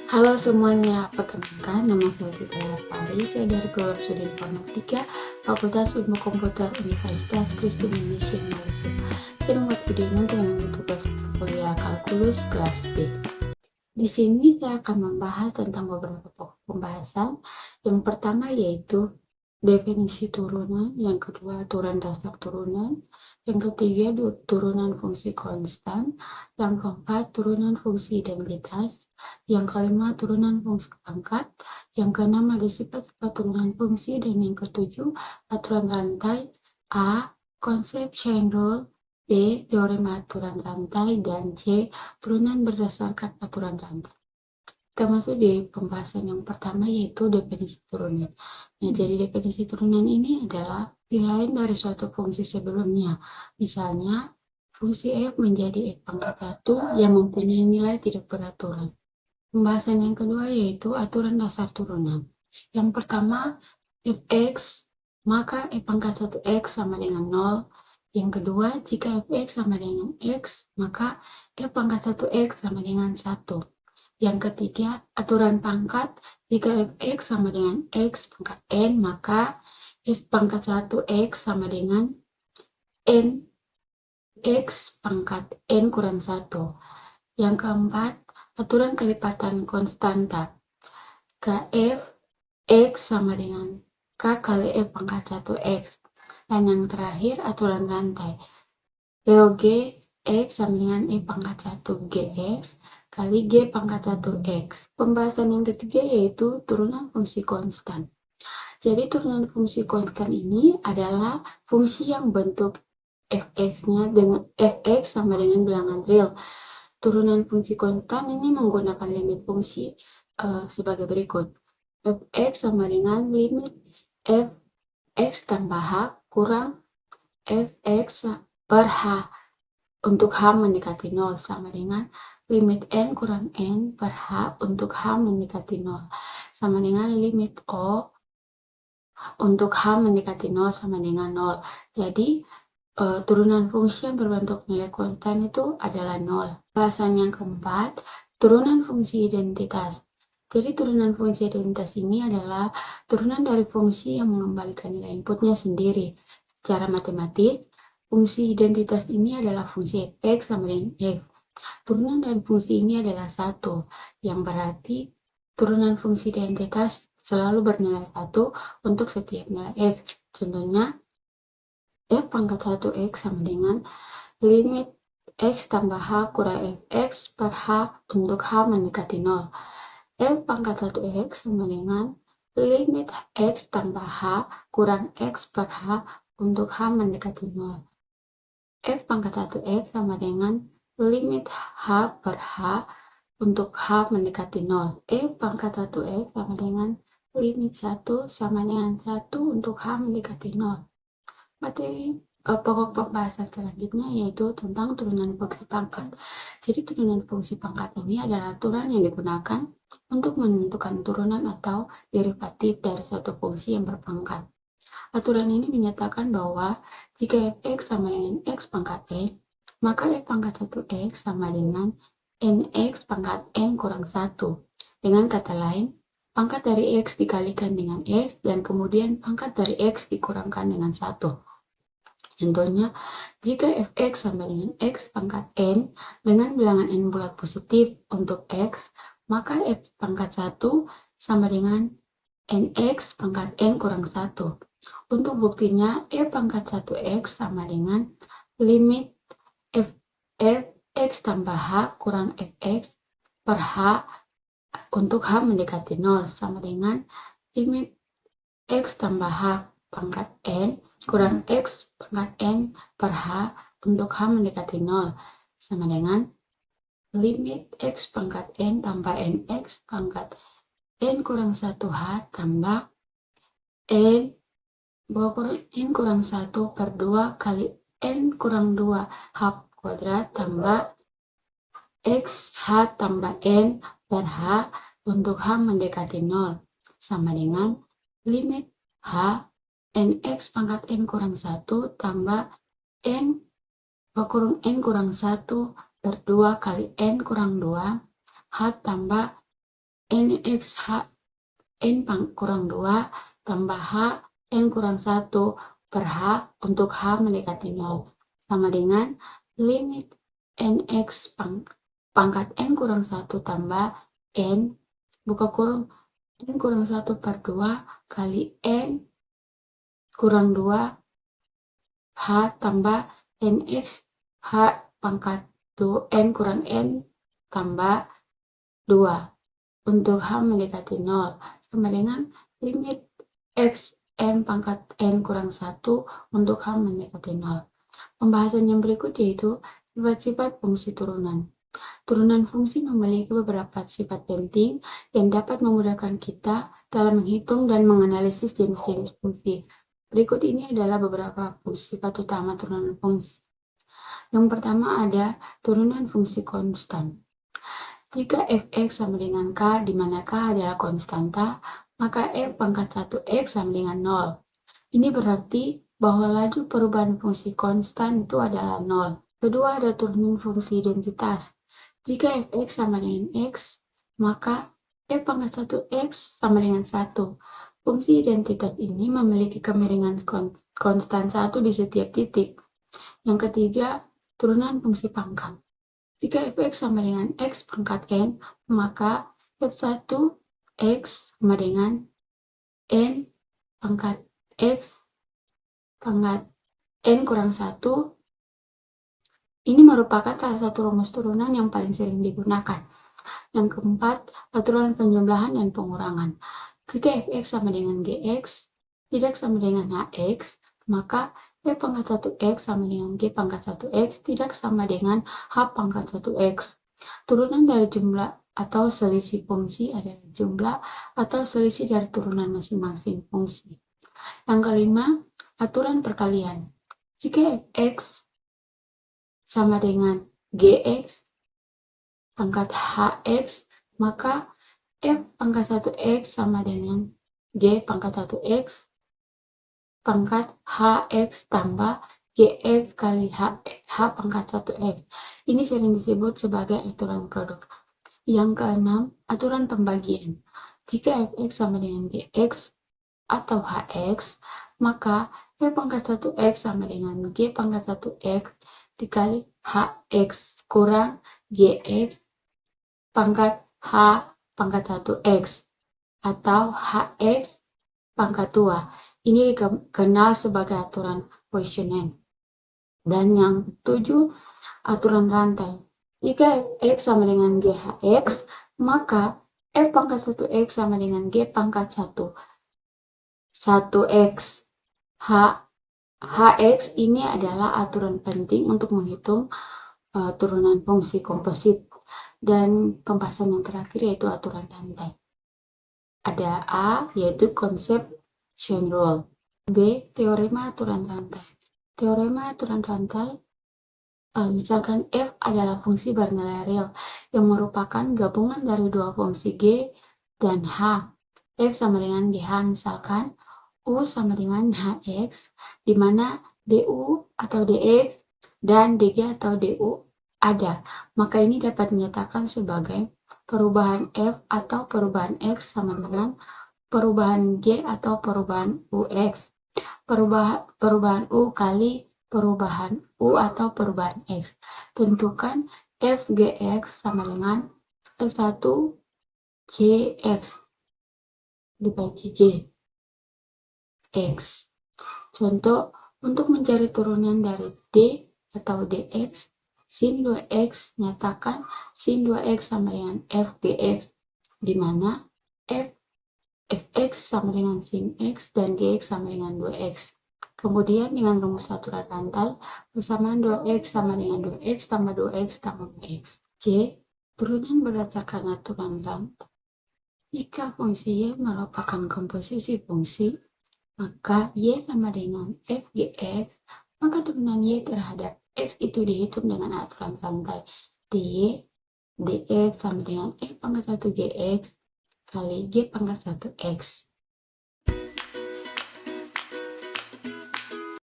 Halo semuanya, perkenalkan nama saya Fitri Lestari, saya dari Program Studi Informatika, Fakultas Ilmu Komputer Universitas Kristen Indonesia Malaysia. Saya membuat video ini untuk mengambil tugas kuliah kalkulus kelas B. Di sini saya akan membahas tentang beberapa pokok pembahasan. Yang pertama yaitu definisi turunan, yang kedua aturan dasar turunan, yang ketiga turunan fungsi konstan, yang keempat turunan fungsi identitas, yang kelima turunan fungsi pangkat, yang keenam ada sifat-sifat turunan fungsi, dan yang ketujuh aturan rantai, A. Konsep chain rule, B. Teorema aturan rantai, dan C. Turunan berdasarkan aturan rantai. Kita masuk di pembahasan yang pertama yaitu definisi turunan. Nah, jadi definisi turunan ini adalah lain dari suatu fungsi sebelumnya. Misalnya, fungsi f menjadi f pangkat 1 yang mempunyai nilai tidak beraturan. Pembahasan yang kedua yaitu aturan dasar turunan. Yang pertama, fx, maka f pangkat 1x sama dengan 0. Yang kedua, jika fx sama dengan x, maka f pangkat 1x sama dengan 1. Yang ketiga, aturan pangkat, jika fx sama dengan x pangkat n, maka f pangkat 1x sama dengan n x pangkat n kurang 1. Yang keempat, aturan kelipatan konstanta. Kf x sama dengan k kali f pangkat 1x. Dan yang terakhir, aturan rantai. POG x sama dengan e pangkat 1 gx kali g pangkat 1x. Pembahasan yang ketiga yaitu turunan fungsi konstan. Jadi turunan fungsi konstan ini adalah fungsi yang bentuk fx-nya dengan fx sama dengan bilangan real. Turunan fungsi konstan ini menggunakan limit fungsi sebagai berikut. Fx sama dengan limit fx tambah h kurang fx per h untuk h mendekati 0 sama dengan limit n kurang n per h untuk h mendekati 0 sama dengan limit o untuk h mendekati 0 sama dengan 0. Jadi turunan fungsi yang berbentuk nilai konstan itu adalah 0. Bahasan yang keempat, turunan fungsi identitas. Jadi turunan fungsi identitas ini adalah turunan dari fungsi yang mengembalikan nilai inputnya sendiri. Secara matematis, fungsi identitas ini adalah fungsi fx sama dengan x. Turunan dari fungsi ini adalah 1, yang berarti turunan fungsi identitas selalu bernilai 1 untuk setiap nilai x. Contohnya, f pangkat 1x sama dengan limit x tambah h kurang fx per h untuk h mendekati 0. F pangkat 1x sama dengan limit x tambah h kurang x per h untuk h mendekati 0. F pangkat 1x sama dengan limit h per h untuk h mendekati 0. F pangkat 1x sama dengan limit 1 sama dengan 1 untuk h mendekati 0. Materi pokok pembahasan selanjutnya yaitu tentang turunan fungsi pangkat. Jadi turunan fungsi pangkat ini adalah aturan yang digunakan untuk menentukan turunan atau derivatif dari suatu fungsi yang berpangkat. Aturan ini menyatakan bahwa jika fx sama dengan x pangkat n, maka f pangkat 1x sama dengan nx pangkat n kurang 1. Dengan kata lain, pangkat dari x dikalikan dengan x dan kemudian pangkat dari x dikurangkan dengan 1. Contohnya, jika fx sama dengan x pangkat n dengan bilangan n bulat positif untuk x, maka f pangkat 1 sama dengan nx pangkat n kurang 1. Untuk buktinya, f pangkat 1x sama dengan limit fx tambah h kurang fx per h untuk h mendekati 0 sama dengan limit x tambah h pangkat n kurang x pangkat n per h untuk h mendekati 0 sama dengan limit x pangkat n tambah nx pangkat n kurang 1h tambah n bawah kurang n kurang 1 per 2 kali n kurang 2 h kuadrat tambah x h tambah n per h untuk h mendekati 0 sama dengan limit h nx pangkat n kurang 1 tambah n kurang n kurang 1 per 2 kali n kurang 2 h tambah NX N kurang 2 tambah H N kurang 1 per H untuk H mendekati 0 sama dengan limit NX pangkat N kurang 1 tambah N buka kurung N kurang 1 per 2 kali N kurang 2 H tambah NX H pangkat N kurang N tambah 2 untuk H mendekati 0 sama dengan limit X N pangkat N kurang 1 untuk H mendekati 0. Pembahasan yang berikut yaitu sifat-sifat fungsi turunan. Turunan fungsi memiliki beberapa sifat penting yang dapat memudahkan kita dalam menghitung dan menganalisis jenis-jenis fungsi. Berikut ini adalah beberapa sifat utama turunan fungsi. Yang pertama ada turunan fungsi konstan. Jika fx sama dengan k, di mana k adalah konstanta, maka f pangkat 1x sama dengan 0. Ini berarti bahwa laju perubahan fungsi konstan itu adalah 0. Kedua, ada turunan fungsi identitas. Jika fx sama dengan x, maka f pangkat 1x sama dengan 1. Fungsi identitas ini memiliki kemiringan konstan 1 di setiap titik. Yang ketiga, turunan fungsi pangkat. Jika fx sama dengan x pangkat n, maka f1x sama dengan n pangkat x pangkat n kurang 1. Ini merupakan salah satu rumus turunan yang paling sering digunakan. Yang keempat, aturan penjumlahan dan pengurangan. Jika fx sama dengan gx tidak sama dengan hx, maka f pangkat 1x sama dengan g pangkat 1x tidak sama dengan h pangkat 1x. Turunan dari jumlah atau selisih fungsi adalah jumlah atau selisih dari turunan masing-masing fungsi. Yang kelima, aturan perkalian. Jika fx sama dengan gx pangkat hx, maka f pangkat 1x sama dengan g pangkat 1x pangkat hx tambah gx kali h pangkat 1x. Ini sering disebut sebagai aturan produk. Yang keenam, aturan pembagian. Jika fx sama dengan gx atau hx, maka f pangkat 1x sama dengan g pangkat 1x dikali hx kurang gx pangkat h pangkat 1x atau hx pangkat 2. Ini dikenal sebagai aturan Poisson. Dan yang 7, aturan rantai. Jika fx sama denganghx, maka f pangkat 1x sama dengan g pangkat 1x. Hx ini adalah aturan penting untuk menghitung turunan fungsi komposit. Dan pembahasan yang terakhir yaitu aturan rantai. Ada A, yaitu konsep chain rule. B, teorema aturan rantai. Teorema aturan rantai, misalkan f adalah fungsi bernilai real yang merupakan gabungan dari dua fungsi g dan h. F sama dengan gh, misalkan u sama dengan hx, di mana du atau dx dan dg atau du ada. Maka ini dapat dinyatakan sebagai perubahan f atau perubahan x sama dengan perubahan g atau perubahan ux. Perubahan u kali perubahan u atau perubahan x. Tentukan f gx sama dengan f1 gx dibagi g x. Contoh, untuk mencari turunan dari d atau dx, sin 2x, nyatakan sin 2x sama dengan f gx, di mana fx sama dengan sin x dan gx sama dengan 2x. Kemudian dengan rumus aturan rantai, persamaan 2x sama dengan 2x tambah 2x tambah 2x. C. Turunan berdasarkan aturan rantai. Jika fungsi y merupakan komposisi fungsi, maka y sama dengan f gx, maka turunan y terhadap x itu dihitung dengan aturan rantai. dy dx sama dengan f pangkat 1 gx kali g pangkat 1 x.